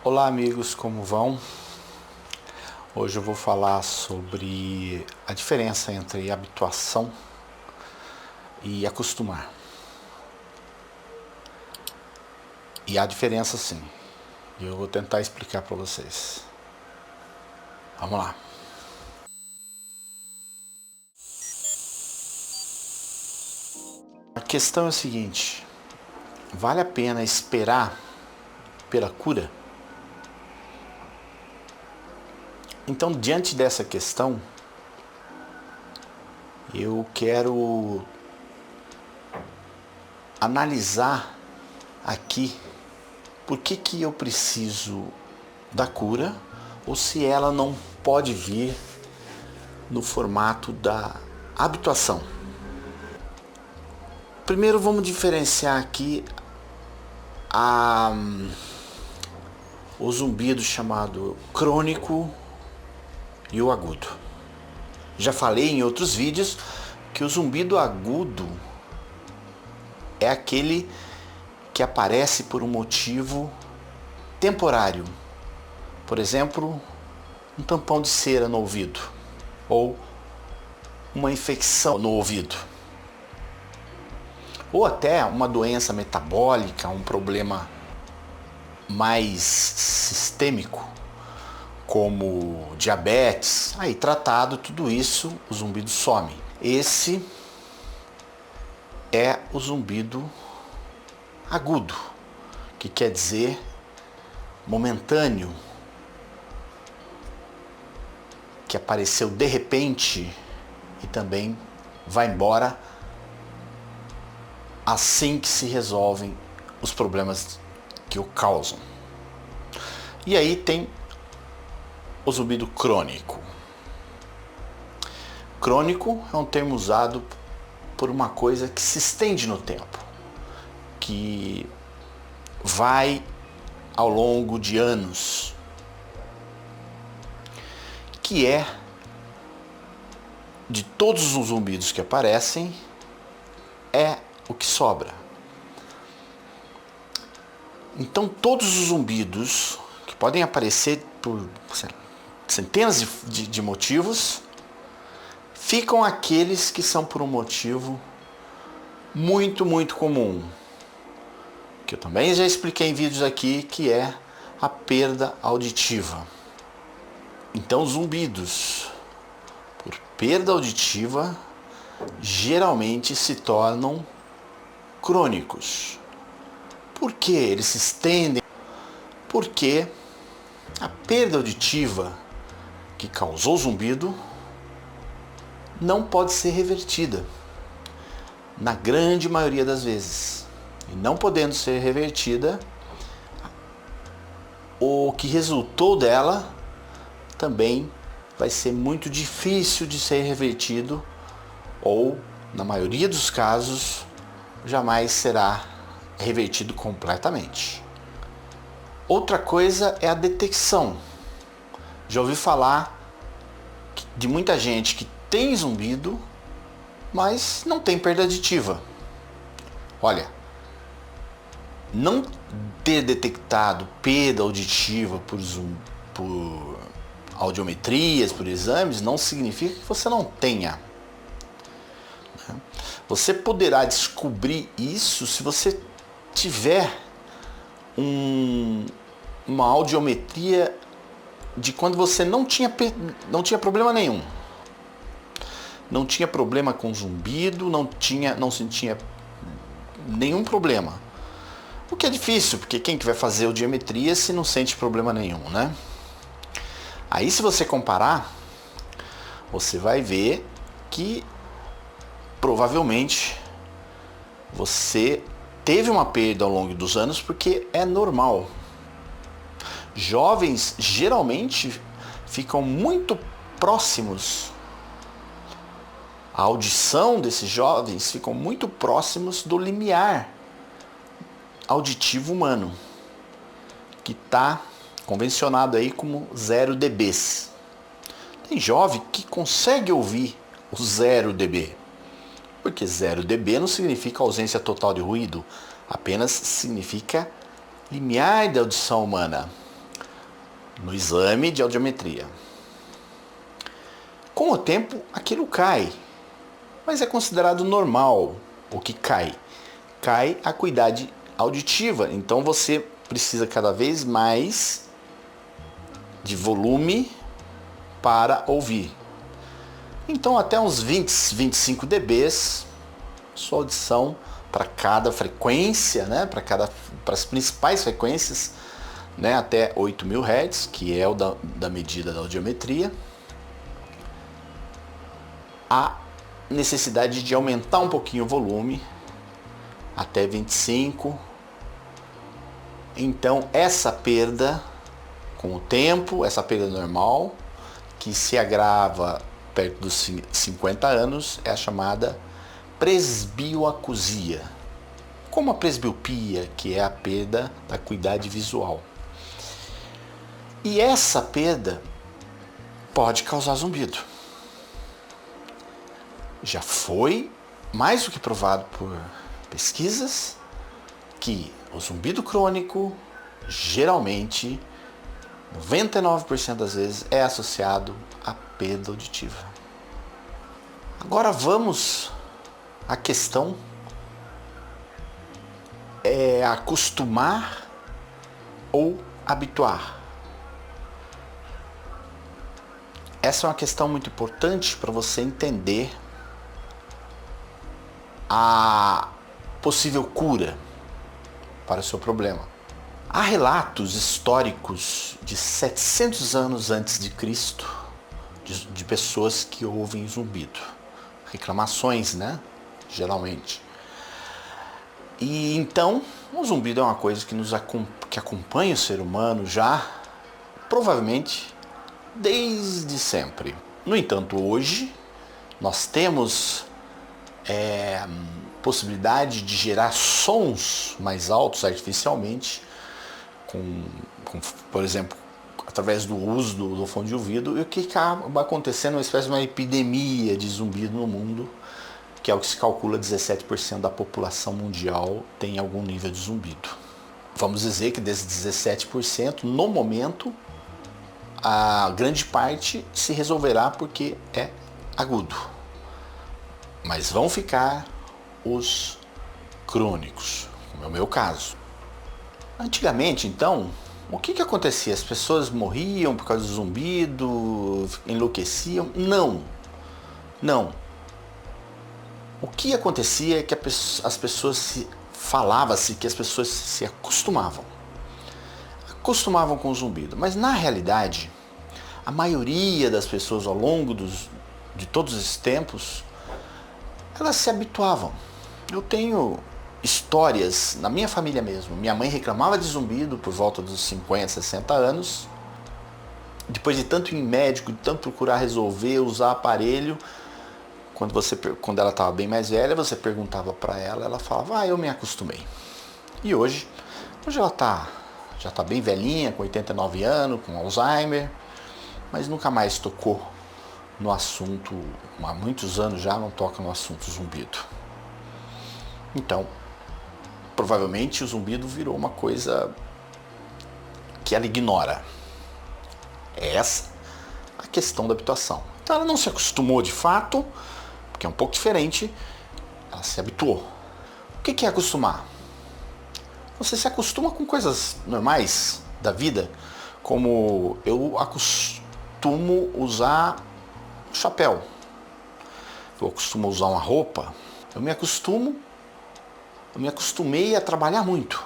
Olá amigos, como vão? Hoje eu vou falar sobre a diferença entre habituação e acostumar. E há diferença sim, e eu vou tentar explicar para vocês. Vamos lá. A questão é a seguinte: vale a pena esperar pela cura? Então, diante dessa questão, eu quero analisar aqui por que eu preciso da cura ou se ela não pode vir no formato da habituação. Primeiro vamos diferenciar aqui o zumbido chamado crônico e o agudo. Já falei em outros vídeos que o zumbido agudo é aquele que aparece por um motivo temporário. Por exemplo, um tampão de cera no ouvido ou uma infecção no ouvido. Ou até uma doença metabólica, um problema mais sistêmico, como diabetes. Aí tratado tudo isso, o zumbido some. Esse é o zumbido agudo, que quer dizer momentâneo, que apareceu de repente e também vai embora assim que se resolvem os problemas que o causam. E aí tem o zumbido crônico. Crônico é um termo usado por uma coisa que se estende no tempo, que vai ao longo de anos, que é de todos os zumbidos que aparecem, é o que sobra. Então todos os zumbidos que podem aparecer por centenas de motivos, ficam aqueles que são por um motivo muito comum, que eu também já expliquei em vídeos aqui, que é a perda auditiva. Então zumbidos por perda auditiva geralmente se tornam crônicos. Por que eles se estendem? Porque a perda auditiva que causou o zumbido não pode ser revertida, na grande maioria das vezes. E não podendo ser revertida, o que resultou dela também vai ser muito difícil de ser revertido, ou, na maioria dos casos, jamais será revertido completamente. Outra coisa é a detecção. Já ouvi falar de muita gente que tem zumbido, mas não tem perda auditiva. Olha, não ter detectado perda auditiva por audiometrias, por exames, não significa que você não tenha. Você poderá descobrir isso se você tiver uma audiometria de quando você não tinha problema nenhum. Não tinha problema com zumbido, não sentia nenhum problema. O que é difícil, porque quem que vai fazer audiometria se não sente problema nenhum, né? Aí se você comparar, você vai ver que provavelmente você teve uma perda ao longo dos anos, porque é normal. Jovens geralmente ficam muito próximos, a audição desses jovens ficam muito próximos do limiar auditivo humano, que está convencionado aí como 0 dBs. Tem jovem que consegue ouvir o 0 dB, porque 0 dB não significa ausência total de ruído, apenas significa limiar da audição humana. no exame de audiometria. Com o tempo, aquilo cai, mas é considerado normal o que cai. Cai a acuidade auditiva, então você precisa cada vez mais de volume para ouvir. Então até uns 20, 25 dBs, sua audição para cada frequência, né, para as principais frequências, né, até 8.000 Hz, que é o da medida da audiometria, há necessidade de aumentar um pouquinho o volume até 25. Então essa perda, com o tempo, essa perda normal, que se agrava perto dos 50 anos, é a chamada presbioacusia, como a presbiopia, que é a perda da acuidade visual. E essa perda pode causar zumbido. Já foi mais do que provado por pesquisas que o zumbido crônico, geralmente, 99% das vezes, é associado à perda auditiva. Agora vamos à questão acostumar ou habituar. Essa é uma questão muito importante para você entender a possível cura para o seu problema. Há relatos históricos de 700 anos antes de Cristo de pessoas que ouvem zumbido. Reclamações, né? Geralmente. E então, o zumbido é uma coisa que acompanha o ser humano já, provavelmente, desde sempre. No entanto, hoje, nós temos possibilidade de gerar sons mais altos artificialmente, por exemplo, através do uso do fone de ouvido, e o que acaba acontecendo uma espécie de uma epidemia de zumbido no mundo, que é o que se calcula 17% da população mundial tem algum nível de zumbido. Vamos dizer que desses 17%, no momento, a grande parte se resolverá porque é agudo. Mas vão ficar os crônicos, como é o meu caso. Antigamente, então, o que acontecia? As pessoas morriam por causa do zumbido, enlouqueciam? Não. O que acontecia é que as pessoas falava-se que as pessoas se acostumavam com o zumbido. Mas na realidade, a maioria das pessoas ao longo de todos esses tempos, elas se habituavam. Eu tenho histórias na minha família mesmo. Minha mãe reclamava de zumbido por volta dos 50, 60 anos. Depois de tanto ir em médico, de tanto procurar resolver, usar aparelho, quando ela estava bem mais velha, você perguntava para ela, ela falava, eu me acostumei. E hoje ela já está bem velhinha, com 89 anos, com Alzheimer, mas nunca mais tocou no assunto, há muitos anos já não toca no assunto zumbido. Então, provavelmente o zumbido virou uma coisa que ela ignora. É essa a questão da habituação. Então ela não se acostumou de fato, porque é um pouco diferente, ela se habituou. O que é acostumar? Você se acostuma com coisas normais da vida, como eu costumo usar chapéu, eu costumo usar uma roupa, eu me acostumei a trabalhar muito.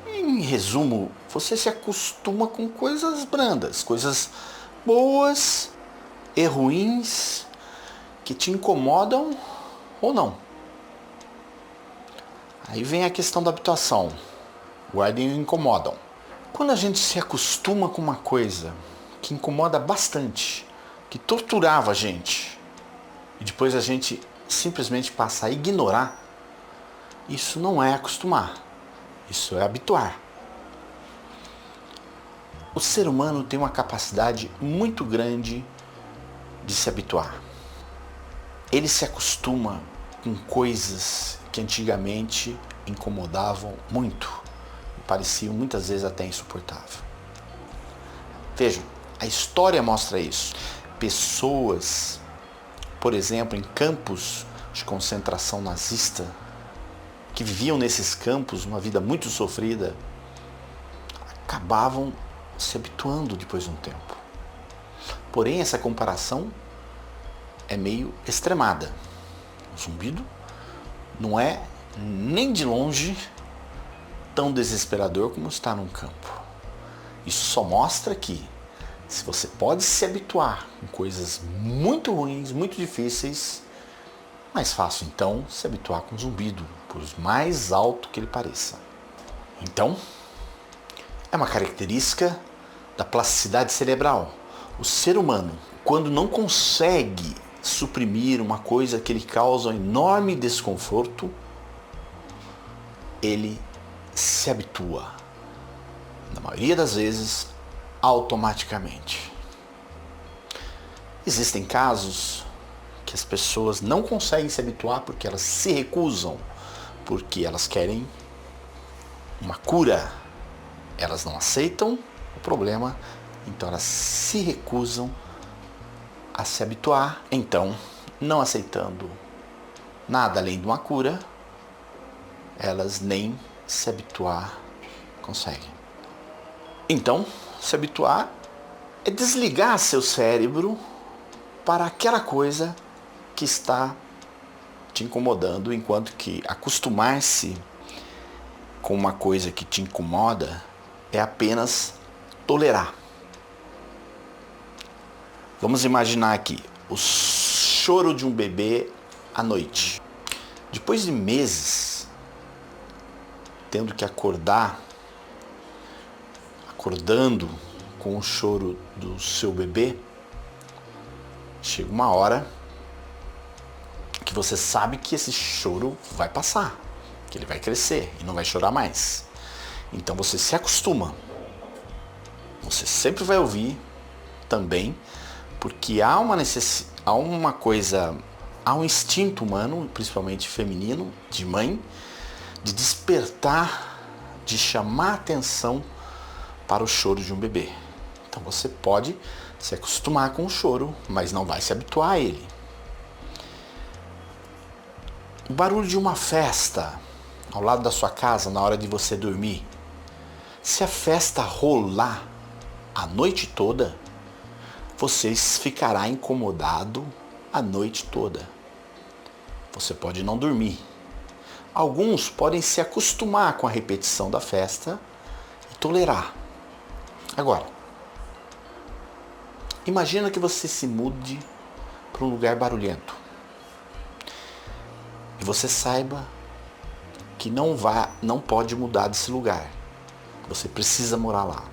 Em resumo, você se acostuma com coisas brandas, coisas boas e ruins que te incomodam ou não. Aí vem a questão da habituação. Guardem o incomodam. Quando a gente se acostuma com uma coisa que incomoda bastante, que torturava a gente, e depois a gente simplesmente passa a ignorar, isso não é acostumar, isso é habituar. O ser humano tem uma capacidade muito grande de se habituar. Ele se acostuma com coisas que antigamente incomodavam muito e pareciam muitas vezes até insuportável. Veja, a história mostra isso. Pessoas, por exemplo, em campos de concentração nazista, que viviam nesses campos uma vida muito sofrida, acabavam se habituando depois de um tempo. Porém, essa comparação é meio extremada. O zumbido não é nem de longe tão desesperador como estar num campo. Isso só mostra que se você pode se habituar com coisas muito ruins, muito difíceis, mais fácil então se habituar com o zumbido, por mais alto que ele pareça. Então, é uma característica da plasticidade cerebral. O ser humano, quando não consegue suprimir uma coisa que lhe causa um enorme desconforto, ele se habitua, na maioria das vezes, automaticamente. Existem casos que as pessoas não conseguem se habituar porque elas se recusam, porque elas querem uma cura. Elas não aceitam o problema, então elas se recusam a se habituar. Então, não aceitando nada além de uma cura, elas nem se habituar conseguem. Então, se habituar é desligar seu cérebro para aquela coisa que está te incomodando, enquanto que acostumar-se com uma coisa que te incomoda é apenas tolerar. Vamos imaginar aqui o choro de um bebê à noite. Depois de meses tendo que acordando com o choro do seu bebê, chega uma hora que você sabe que esse choro vai passar, que ele vai crescer e não vai chorar mais. Então você se acostuma. Você sempre vai ouvir também, porque há um instinto humano, principalmente feminino, de mãe, de despertar, de chamar atenção para o choro de um bebê. Então você pode se acostumar com o choro, mas não vai se habituar a ele. O barulho de uma festa ao lado da sua casa na hora de você dormir. Se a festa rolar a noite toda, você ficará incomodado a noite toda. Você pode não dormir. Alguns podem se acostumar com a repetição da festa e tolerar. Agora, imagina que você se mude para um lugar barulhento. E você saiba que não pode mudar desse lugar. Você precisa morar lá.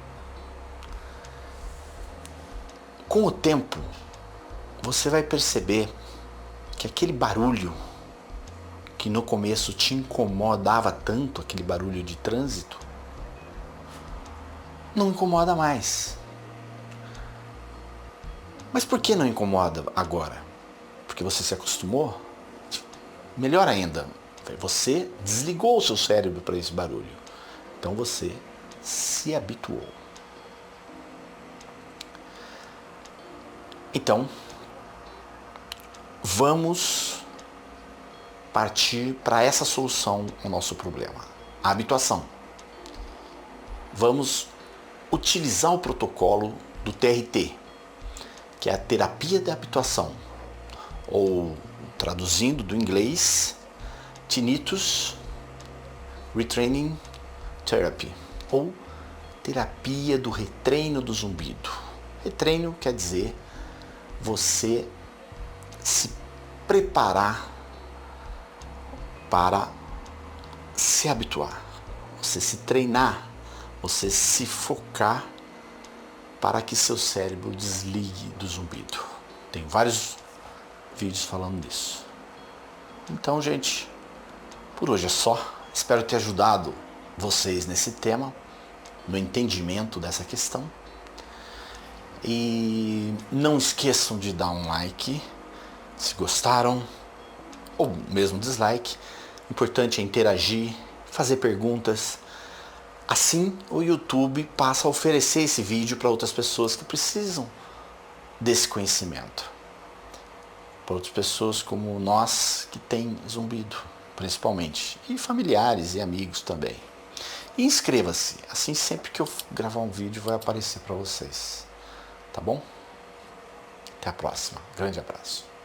Com o tempo, você vai perceber que aquele barulho que no começo te incomodava tanto, aquele barulho de trânsito, não incomoda mais. Mas por que não incomoda agora? Porque você se acostumou? Melhor ainda, você desligou o seu cérebro para esse barulho. Então você se habituou. Então, vamos partir para essa solução ao nosso problema, a habituação. Vamos utilizar o protocolo do TRT, que é a terapia de habituação, ou traduzindo do inglês, Tinnitus Retraining Therapy, ou terapia do retreino do zumbido. Retreino quer dizer você se preparar para se habituar, você se treinar, você se focar para que seu cérebro desligue do zumbido. Tem vários vídeos falando disso. Então, gente, por hoje é só. Espero ter ajudado vocês nesse tema, no entendimento dessa questão. E não esqueçam de dar um like se gostaram, ou mesmo dislike. O importante é interagir, fazer perguntas. Assim, o YouTube passa a oferecer esse vídeo para outras pessoas que precisam desse conhecimento. Para outras pessoas como nós que têm zumbido, principalmente. E familiares e amigos também. E inscreva-se, assim sempre que eu gravar um vídeo vai aparecer para vocês. Tá bom? Até a próxima. Grande abraço.